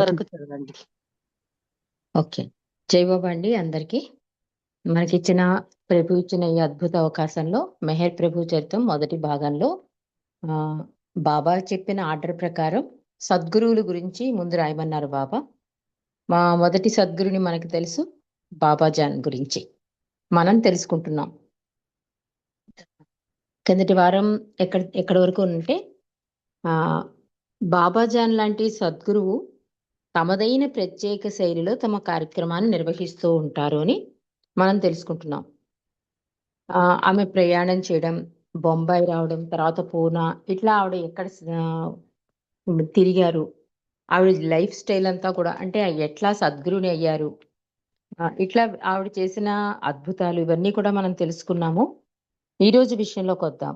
వరకు చదవండి. ఓకే. జై బాబా అండి అందరికీ. మనకిచ్చిన ప్రభు ఇచ్చిన ఈ అద్భుత అవకాశంలో మెహర్ ప్రభు చరిత్రం మొదటి భాగంలో బాబా చెప్పిన ఆర్డర్ ప్రకారం సద్గురువుల గురించి ముందు రాయమన్నారు బాబా. మా మొదటి సద్గురుని మనకు తెలుసు, బాబాజాన్ గురించి మనం తెలుసుకుంటున్నాం. కిందటి వారం ఎక్కడి వరకు ఉంటే బాబాజాన్ లాంటి సద్గురువు తమదైన ప్రత్యేక శైలిలో తమ కార్యక్రమాన్ని నిర్వహిస్తూ ఉంటారు అని మనం తెలుసుకుంటున్నాం. ఆమె ప్రయాణం చేయడం, బొంబాయి రావడం, తర్వాత పూనా, ఇట్లా ఆవిడ ఎక్కడ తిరిగారు, ఆవిడ లైఫ్ స్టైల్ అంతా కూడా, అంటే ఎట్లా సద్గురుని అయ్యారు, ఇట్లా ఆవిడ చేసిన అద్భుతాలు ఇవన్నీ కూడా మనం తెలుసుకున్నాము. ఈరోజు విషయంలోకి వద్దాం.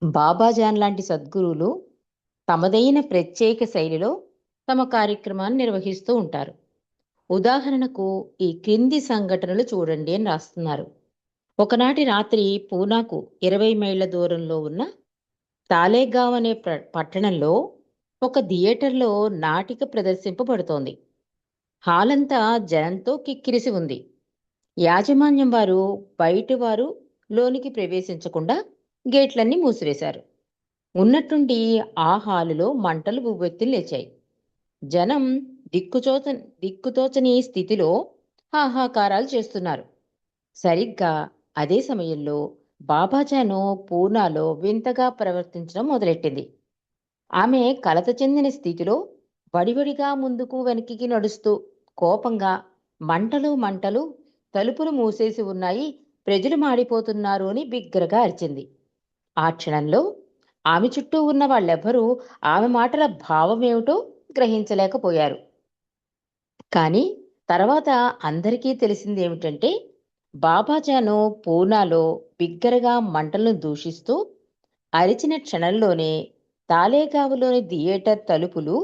బాబాజాన్ లాంటి సద్గురువులు తమదైన ప్రత్యేక శైలిలో తమ కార్యక్రమాన్ని నిర్వహిస్తూ ఉంటారు. ఉదాహరణకు ఈ క్రింది సంఘటనలు చూడండి అని రాస్తున్నారు. ఒకనాటి రాత్రి పూనాకు 20 మైళ్ళ దూరంలో ఉన్న తాలేగావ్ అనే పట్టణంలో ఒక థియేటర్లో నాటిక ప్రదర్శింపబడుతోంది. హాలంతా జనంతో కిక్కిరిసి ఉంది. యాజమాన్యం వారు బయటి వారు లోనికి ప్రవేశించకుండా గేట్లన్నీ మూసివేశారు. ఉన్నట్టుండి ఆ హాలులో మంటలు ఉవ్వెత్తులు లేచాయి. జనం దిక్కుతోచని స్థితిలో హాహాకారాలు చేస్తున్నారు. సరిగ్గా అదే సమయంలో బాబాజాను పూనాలో వింతగా ప్రవర్తించడం మొదలెట్టింది. ఆమె కలత చెందిన స్థితిలో వడివడిగా ముందుకు వెనక్కి నడుస్తూ కోపంగా మంటలు తలుపులు మూసేసి ఉన్నాయి, ప్రజలు మాడిపోతున్నారు అని బిగ్గరగా అరిచింది. ఆ క్షణంలో ఆమె చుట్టూ ఉన్న వాళ్ళెవ్వరూ ఆమె మాటల భావమేమిటో గ్రహించలేకపోయారు. కానీ తర్వాత అందరికీ తెలిసింది ఏమిటంటే, బాబాజాను పూనాలో బిగ్గరగా మంటలను దూషిస్తూ అరిచిన క్షణంలోనే తాలేగావులోని థియేటర్ తలుపులు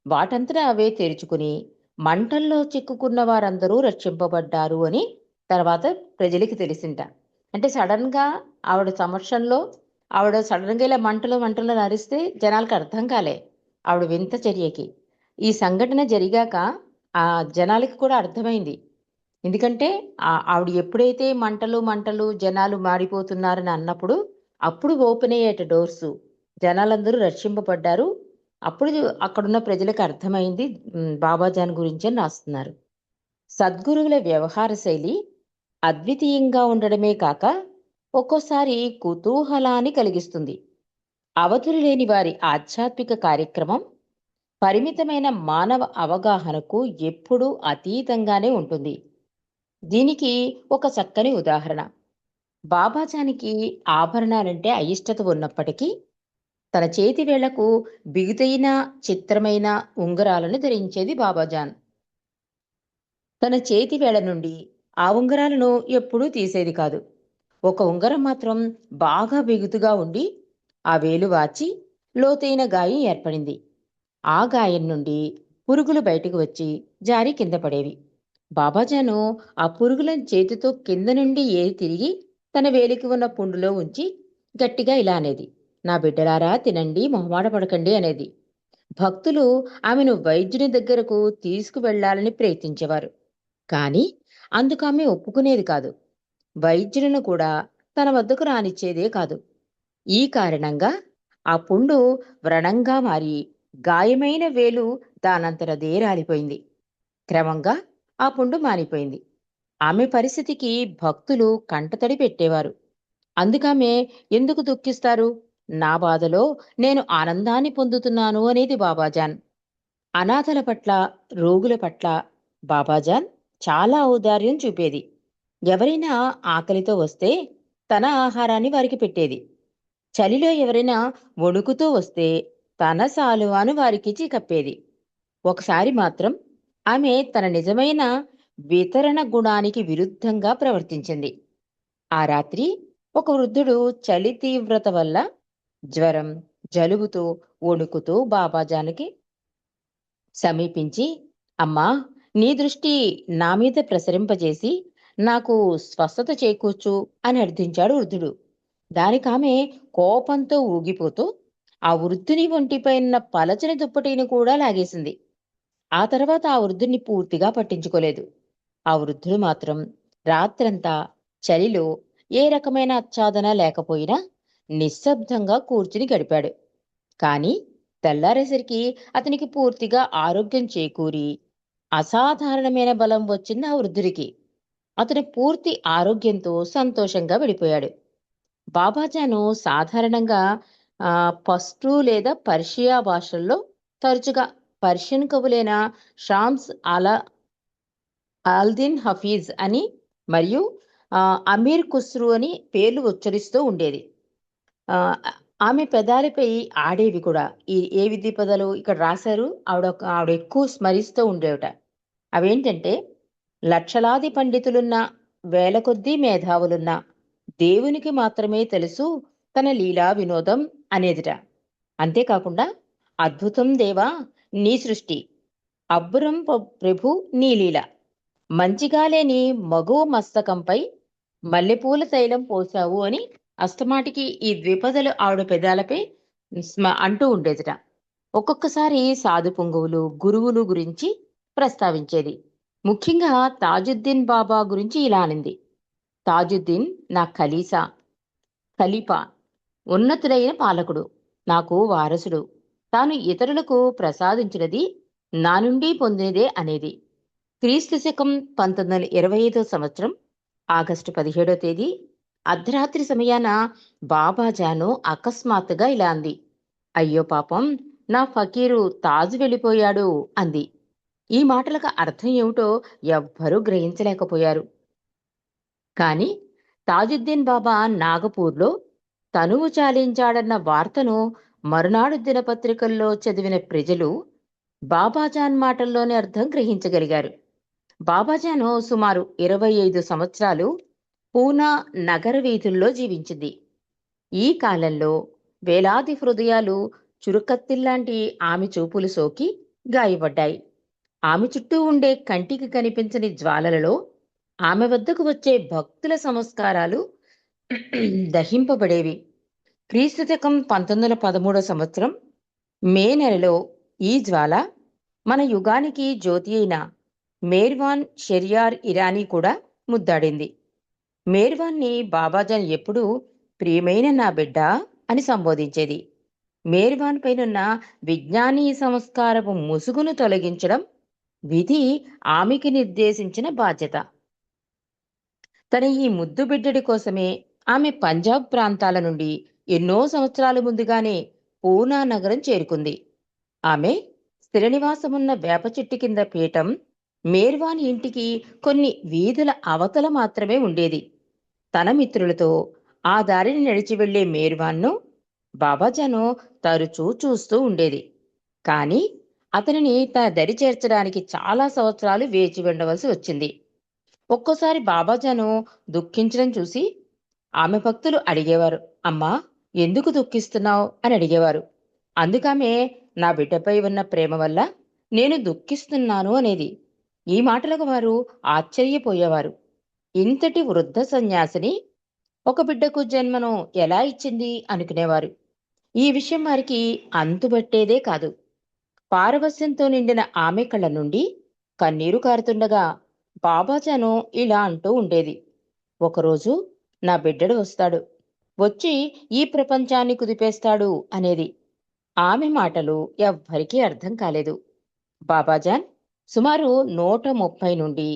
వాటంతటా అవే తెరుచుకుని మంటల్లో చిక్కుకున్న వారందరూ రక్షింపబడ్డారు అని తర్వాత ప్రజలకి తెలిసింట. అంటే సడన్గా ఆవిడ సమక్షంలో ఆవిడ సడన్గా ఇలా మంటలు అరిస్తే జనాలకు అర్థం కాలే ఆవిడ వింత చర్యకి. ఈ సంఘటన జరిగాక ఆ జనాలకి కూడా అర్థమైంది. ఎందుకంటే ఆవిడ ఎప్పుడైతే మంటలు జనాలు మాడిపోతున్నారని అన్నప్పుడు అప్పుడు ఓపెన్ అయ్యేట డోర్సు, జనాలందరూ రక్షింపబడ్డారు. అప్పుడు అక్కడున్న ప్రజలకు అర్థమైంది బాబాజాన్ గురించి అని రాస్తున్నారు. సద్గురువుల వ్యవహార శైలి అద్వితీయంగా ఉండడమే కాక ఒక్కోసారి కుతూహలాన్ని కలిగిస్తుంది. అవధులు లేని వారి ఆధ్యాత్మిక కార్యక్రమం పరిమితమైన మానవ అవగాహనకు ఎప్పుడూ అతీతంగానే ఉంటుంది. దీనికి ఒక చక్కని ఉదాహరణ. బాబాజానికి ఆభరణాలంటే అయిష్టత ఉన్నప్పటికీ తన చేతి వేళ్లకు బిగుతైన చిత్రమైన ఉంగరాలను ధరించేది బాబాజాన్. తన చేతి వేళ్ల నుండి ఆ ఉంగరాలను ఎప్పుడూ తీసేది కాదు. ఒక ఉంగరం మాత్రం బాగా బిగుతుగా ఉండి ఆ వేలు వాచి లోతైన గాయం ఏర్పడింది. ఆ గాయం నుండి పురుగులు బయటకు వచ్చి జారి కింద పడేవి. బాబాజాను ఆ పురుగులను చేతితో కింద నుండి ఏరి తిరిగి తన వేలికి ఉన్న పుండులో ఉంచి గట్టిగా ఇలా అనేది, నా బిడ్డలారా తినండి, మొహమాట పడకండి అనేది. భక్తులు ఆమెను వైద్యుని దగ్గరకు తీసుకువెళ్లాలని ప్రయత్నించేవారు. కానీ అందుకు ఆమె ఒప్పుకునేది కాదు. వైద్యులను కూడా తన వద్దకు రానిచ్చేదే కాదు. ఈ కారణంగా ఆ పుండు వ్రణంగా మారి గాయమైన వేలు దానంతటదే రాలిపోయింది. క్రమంగా ఆ పుండు మానిపోయింది. ఆమె పరిస్థితికి భక్తులు కంటతడి పెట్టేవారు. అందుకామె ఎందుకు దుఃఖిస్తారు, నా బాధలో నేను ఆనందాన్ని పొందుతున్నాను అనేది బాబాజాన్. అనాథల పట్ల, రోగుల పట్ల బాబాజాన్ చాలా ఔదార్యం చూపేది. ఎవరైనా ఆకలితో వస్తే తన ఆహారాన్ని వారికి పెట్టేది. చలిలో ఎవరైనా వణుకుతూ వస్తే తన సాలువాను వారికిచ్చి కప్పేది. ఒకసారి మాత్రం ఆమె తన నిజమైన వితరణ గుణానికి విరుద్ధంగా ప్రవర్తించింది. ఆ రాత్రి ఒక వృద్ధుడు చలి తీవ్రత వల్ల జ్వరం, జలుబుతో వణుకుతూ బాబాజానికి సమీపించి, అమ్మా, నీ దృష్టి నా మీద ప్రసరింపజేసి నాకు స్వస్థత చేకూర్చు అని అర్థించాడు వృద్ధుడు. దానికామె కోపంతో ఊగిపోతూ ఆ వృద్ధుని ఒంటిపై ఉన్న పలచని దుప్పటిని కూడా లాగేసింది. ఆ తర్వాత ఆ వృద్ధుణ్ణి పూర్తిగా పట్టించుకోలేదు. ఆ వృద్ధుడు మాత్రం రాత్రంతా చలిలో ఏ రకమైన ఆచ్ఛాదన లేకపోయినా నిశ్శబ్దంగా కూర్చుని గడిపాడు. కానీ తెల్లారేసరికి అతనికి పూర్తిగా ఆరోగ్యం చేకూరి అసాధారణమైన బలం వచ్చింది ఆ వృద్ధుడికి. అతను పూర్తి ఆరోగ్యంతో సంతోషంగా వెళ్ళిపోయాడు. బాబాజాను సాధారణంగా పష్తూ లేదా పర్షియా భాషల్లో, తరచుగా పర్షియన్ కవులైన షామ్స్ అలా ఆల్దిన్ హఫీజ్ అని మరియు అమీర్ ఖుస్రు అని పేర్లు ఉచ్చరిస్తూ ఉండేది. ఆహ్, ఆమె పెదాలపై ఆడేవి కూడా. ఏ విధి పదాలు ఇక్కడ రాశారు. ఆవిడ ఎక్కువ స్మరిస్తూ ఉండేవిట. అవేంటంటే, లక్షలాది పండితులున్న, వేల కొద్దీ మేధావులున్న, దేవునికి మాత్రమే తెలుసు తన లీలా వినోదం అనేదిట. అంతేకాకుండా, అద్భుతం దేవా నీ సృష్టి, అబ్బురం ప్రభు నీ లీల, మంచిగా లేని మగువ మస్తకంపై మల్లెపూల తైలం పోశావు అని అస్తమాటికి ఈ ద్విపదలు ఆవిడ పెదాలపై అంటూ ఉండేదిట. ఒక్కొక్కసారి సాధు పుంగవులు, గురువులు గురించి ప్రస్తావించేది. ముఖ్యంగా తాజుద్దీన్ బాబా గురించి ఇలా అనింది: తాజుద్దీన్ నా ఖలీఫా, ఉన్నతుడైన పాలకుడు, నాకు వారసుడు. తాను ఇతరులకు ప్రసాదించినది నా నుండి పొందినదే అనేది. క్రీస్తు శకం 1925 సంవత్సరం ఆగస్టు 17వ తేదీ అర్ధరాత్రి సమయాన బాబాజాను అకస్మాత్తుగా ఇలా అంది: అయ్యో పాపం, నా ఫకీరు తాజు వెళ్ళిపోయాడు అంది. ఈ మాటలకు అర్థం ఏమిటో ఎవ్వరూ గ్రహించలేకపోయారు. కాని తాజుద్దీన్ బాబా నాగపూర్లో తనువు చాలించాడన్న వార్తను మరునాడు దినపత్రికల్లో చదివిన ప్రజలు బాబాజాన్ మాటల్లోని అర్థం గ్రహించగలిగారు. బాబాజాను సుమారు 25 సంవత్సరాలు పూనా నగర వీధుల్లో జీవించింది. ఈ కాలంలో వేలాది హృదయాలు చురుకత్తిల్లాంటి ఆమె చూపులు సోకి గాయపడ్డాయి. ఆమె చుట్టూ ఉండే కంటికి కనిపించని జ్వాలలలో ఆమె వద్దకు వచ్చే భక్తుల సంస్కారాలు దహింపబడేవి. క్రీస్తు శకం 1913 సంవత్సరం మే నెలలో ఈ జ్వాల మన యుగానికి జ్యోతి అయిన మేర్వాన్ షెరియార్ ఇరానీ కూడా ముద్దాడింది. మేర్వాన్ని బాబాజాన్ ఎప్పుడూ ప్రియమైన నా బిడ్డ అని సంబోధించేది. మేర్వాన్ పైనున్న విజ్ఞానీ సంస్కారపు ముసుగును తొలగించడం విధి ఆమెకి నిర్దేశించిన బాధ్యత. తన ఈ ముద్దు బిడ్డడి కోసమే ఆమె పంజాబ్ ప్రాంతాల నుండి ఎన్నో సంవత్సరాల ముందుగానే పూనా నగరం చేరుకుంది. ఆమె స్థిర నివాసమున్న వేప చెట్టు కింద పీఠం మేర్వాన్ ఇంటికి కొన్ని వీధుల అవతల మాత్రమే ఉండేది. తన మిత్రులతో ఆ దారిని నడిచి వెళ్లే మేర్వాన్ను బాబాజాను తరచూ చూస్తూ ఉండేది. కాని అతనిని తన దరి చేర్చడానికి చాలా సంవత్సరాలు వేచి ఉండవలసి వచ్చింది. ఒక్కోసారి బాబాజాను దుఃఖించడం చూసి ఆమె భక్తులు అడిగేవారు: అమ్మా, ఎందుకు దుఃఖిస్తున్నావు అని అడిగేవారు. అందుకామె నా బిడ్డపై ఉన్న ప్రేమ వల్ల నేను దుఃఖిస్తున్నాను అనేది. ఈ మాటలకు వారు ఆశ్చర్యపోయేవారు. ఇంతటి వృద్ధ సన్యాసిని ఒక బిడ్డకు జన్మను ఎలా ఇచ్చింది అనుకునేవారు. ఈ విషయం వారికి అంతుబట్టేదే కాదు. పారవస్యంతో నిండిన ఆమె కళ్ళ నుండి కన్నీరు కారుతుండగా బాబాజాను ఇలా అంటూ ఉండేది: ఒకరోజు నా బిడ్డడు వస్తాడు, వచ్చి ఈ ప్రపంచాన్ని కుదిపేస్తాడు అనేది. ఆమె మాటలు ఎవ్వరికీ అర్థం కాలేదు. బాబాజాన్ సుమారు 130 నుండి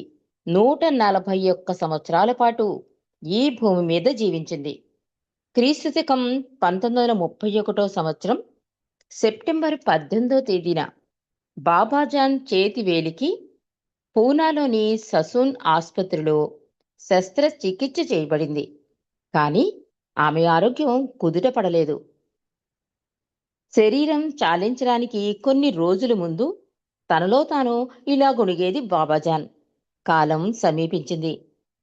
141 సంవత్సరాల పాటు ఈ భూమి మీద జీవించింది. క్రీస్తు శకం 1931 సంవత్సరం సెప్టెంబర్ 18వ తేదీన బాబాజాన్ చేతి వేలికి పూనాలోని ససూన్ ఆసుపత్రిలో శస్త్రచికిత్స చేయబడింది. కానీ ఆమె ఆరోగ్యం కుదుట పడలేదు. శరీరం చాలించడానికి కొన్ని రోజుల ముందు తనలో తాను ఇలా గొణిగేది బాబాజాన్: కాలం సమీపించింది,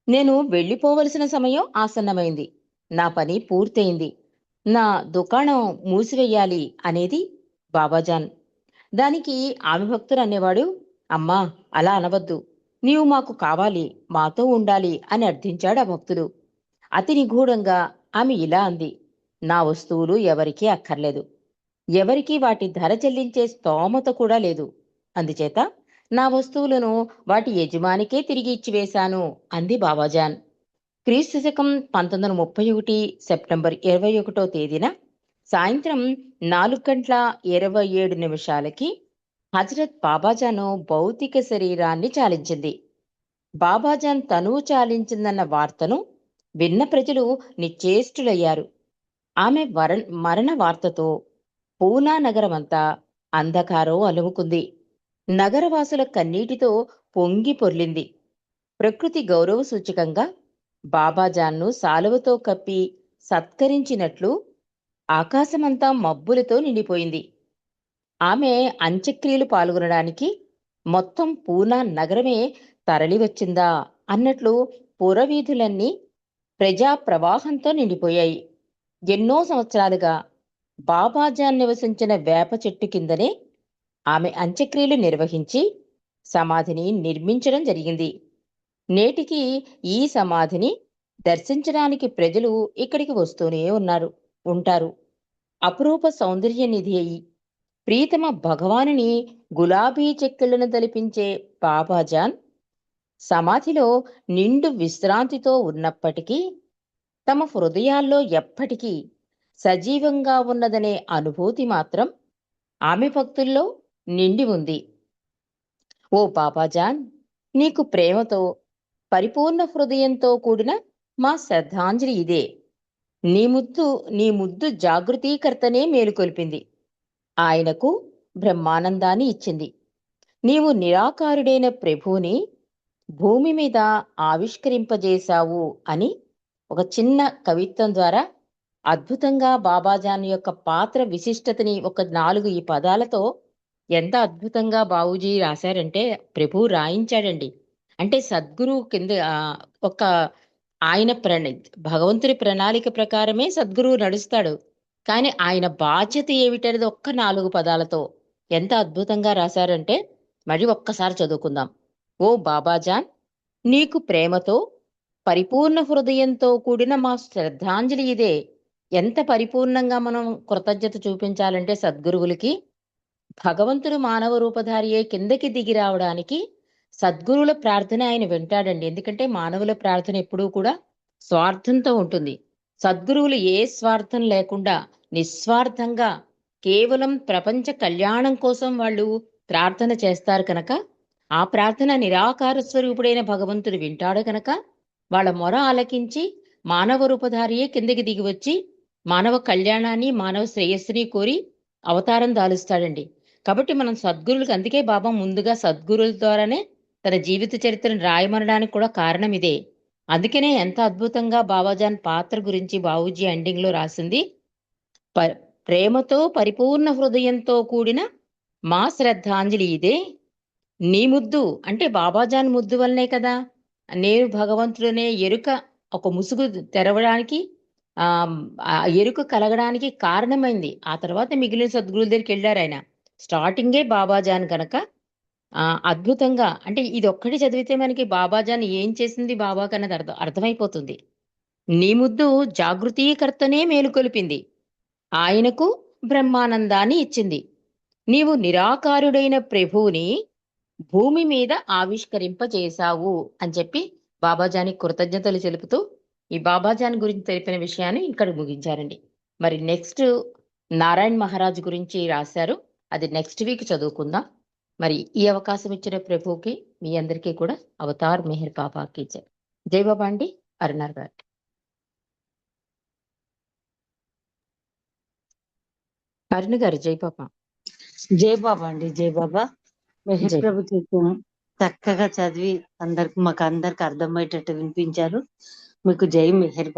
నేను వెళ్ళిపోవలసిన సమయం ఆసన్నమైంది, నా పని పూర్తయింది, నా దుకాణం మూసివేయాలి అనేది బాబాజాన్. దానికి ఆమె భక్తుడు అనేవాడు: అమ్మా, అలా అనవద్దు, నీవు మాకు కావాలి, మాతో ఉండాలి అని అర్థించాడు ఆ భక్తుడు. అతి నిగూఢంగా ఆమె ఇలా అంది: నా వస్తువులు ఎవరికీ అక్కర్లేదు, ఎవరికీ వాటి ధర చెల్లించే స్తోమత కూడా లేదు. అందుచేత నా వస్తువులను వాటి యజమానికే తిరిగి ఇచ్చివేశాను అంది బాబాజాన్. క్రీస్తు శకం 1931 సెప్టెంబర్ 21వ తేదీన సాయంత్రం 4:27 హజరత్ బాబాజాను భౌతిక శరీరాన్ని చాలించింది. బాబాజాన్ తనువు చాలించిందన్న వార్తను విన్న ప్రజలు నిశ్చేష్టులయ్యారు. ఆమె మరణ వార్తతో పూనా నగరమంతా అంధకారం అలుముకుంది. నగరవాసుల కన్నీటితో పొంగి పొర్లింది. ప్రకృతి గౌరవ సూచకంగా బాబాజాన్ను సాలువతో కప్పి సత్కరించినట్లు ఆకాశమంతా మబ్బులతో నిండిపోయింది. ఆమె అంత్యక్రియలు పాల్గొనడానికి మొత్తం పూనా నగరమే తరలివచ్చిందా అన్నట్లు పురవీధులన్నీ ప్రజా ప్రవాహంతో నిండిపోయాయి. ఎన్నో సంవత్సరాలుగా బాబాజాన్ నివసించిన వేప చెట్టు కిందనే ఆమె అంత్యక్రియలు నిర్వహించి సమాధిని నిర్మించడం జరిగింది. నేటికి ఈ సమాధిని దర్శించడానికి ప్రజలు ఇక్కడికి వస్తూనే ఉంటారు. అపురూప సౌందర్య నిధి అయి ప్రీతమ భగవానుని గులాబీ చెక్కిళ్లను తలిపించే బాబాజాన్ సమాధిలో నిండు విశ్రాంతితో ఉన్నప్పటికీ తమ హృదయాల్లో ఎప్పటికీ సజీవంగా ఉన్నదనే అనుభూతి మాత్రం ఆమె భక్తుల్లో నిండి ఉంది. ఓ బాబాజాన్, నీకు ప్రేమతో పరిపూర్ణ హృదయంతో కూడిన మా శ్రద్ధాంజలి ఇదే. నీ ముద్దు జాగృతీకర్తనే మేలుకొల్పింది. ఆయనకు బ్రహ్మానందాన్ని ఇచ్చింది. నీవు నిరాకారుడైన ప్రభువుని భూమి మీద ఆవిష్కరింపజేశావు అని ఒక చిన్న కవిత్వం ద్వారా అద్భుతంగా బాబాజాన్ యొక్క పాత్ర విశిష్టతని ఒక 4 ఈ పదాలతో ఎంత అద్భుతంగా బాబూజీ రాశారంటే, ప్రభువు రాయించాడండి. అంటే సద్గురు కింద ఒక ఆయన భగవంతుడి ప్రణాళిక ప్రకారమే సద్గురువు నడుస్తాడు. కానీ ఆయన బాధ్యత ఏమిటనేది ఒక్క 4 పదాలతో ఎంత అద్భుతంగా రాశారంటే, మరి ఒక్కసారి చదువుకుందాం. ఓ బాబాజాన్, నీకు ప్రేమతో పరిపూర్ణ హృదయంతో కూడిన మా శ్రద్ధాంజలి ఇదే. ఎంత పరిపూర్ణంగా మనం కృతజ్ఞత చూపించాలంటే సద్గురువులకి, భగవంతుడు మానవ రూపధారియే కిందకి దిగి రావడానికి సద్గురువుల ప్రార్థన ఆయన వింటాడండి. ఎందుకంటే మానవుల ప్రార్థన ఎప్పుడూ కూడా స్వార్థంతో ఉంటుంది. సద్గురువులు ఏ స్వార్థం లేకుండా నిస్వార్థంగా కేవలం ప్రపంచ కళ్యాణం కోసం వాళ్ళు ప్రార్థన చేస్తారు కనుక, ఆ ప్రార్థన నిరాకార స్వరూపుడైన భగవంతుడు వింటాడు కనుక వాళ్ళ మొర ఆలకించి మానవ రూపధారియే కిందకి దిగి వచ్చి మానవ కళ్యాణాన్ని, మానవ శ్రేయస్సుని కోరి అవతారం దాలుస్తాడండి. కాబట్టి మనం సద్గురువులకు, అందుకే బాబా ముందుగా సద్గురువుల ద్వారానే తన జీవిత చరిత్రను రాయమనడానికి కూడా కారణం ఇదే. అందుకనే ఎంత అద్భుతంగా బాబాజాన్ పాత్ర గురించి బాబూజీ ఎండింగ్ లో రాసింది, ప్రేమతో పరిపూర్ణ హృదయంతో కూడిన మా శ్రద్ధాంజలి ఇదే. నీ ముద్దు అంటే బాబాజాన్ ముద్దు వల్లనే కదా నేను భగవంతుడనే ఎరుక, ఒక ముసుగు తెరవడానికి, ఆ ఎరుక కలగడానికి కారణమైంది. ఆ తర్వాత మిగిలిన సద్గురువుల దగ్గరికి వెళ్ళారు ఆయన. స్టార్టింగే బాబాజాన్ కనుక అద్భుతంగా, అంటే ఇది ఒక్కటి చదివితే మనకి బాబాజాన్ ఏం చేసింది బాబా కన్నది అర్థమైపోతుంది. నీ ముద్దు జాగృతీకర్తనే మేలుకొలిపింది. ఆయనకు బ్రహ్మానందాన్ని ఇచ్చింది. నీవు నిరాకారుడైన ప్రభువుని భూమి మీద ఆవిష్కరింపజేశావు అని చెప్పి బాబాజానికి కృతజ్ఞతలు తెలుపుతూ ఈ బాబాజాన్ గురించి తెలిపిన విషయాన్ని ఇక్కడ ముగించారండి. మరి నెక్స్ట్ నారాయణ్ మహారాజ్ గురించి రాశారు, అది నెక్స్ట్ వీక్ చదువుకుందాం. మరి ఈ అవకాశం ఇచ్చిన ప్రభువుకి మీ అందరికీ కూడా అవతార్ మెహర్ బాబాకి జై బాబా అండి. అరుణార్ గారు. అరుణ్ గారు జై బాబా. జై బాబా అండి. జై బాబా. మెహర్ ప్రభు చరిత్ర చక్కగా చదివి మాకు అందరికి అర్థమయ్యేటట్టు వినిపించారు. మీకు జై మెహర్ బాబా.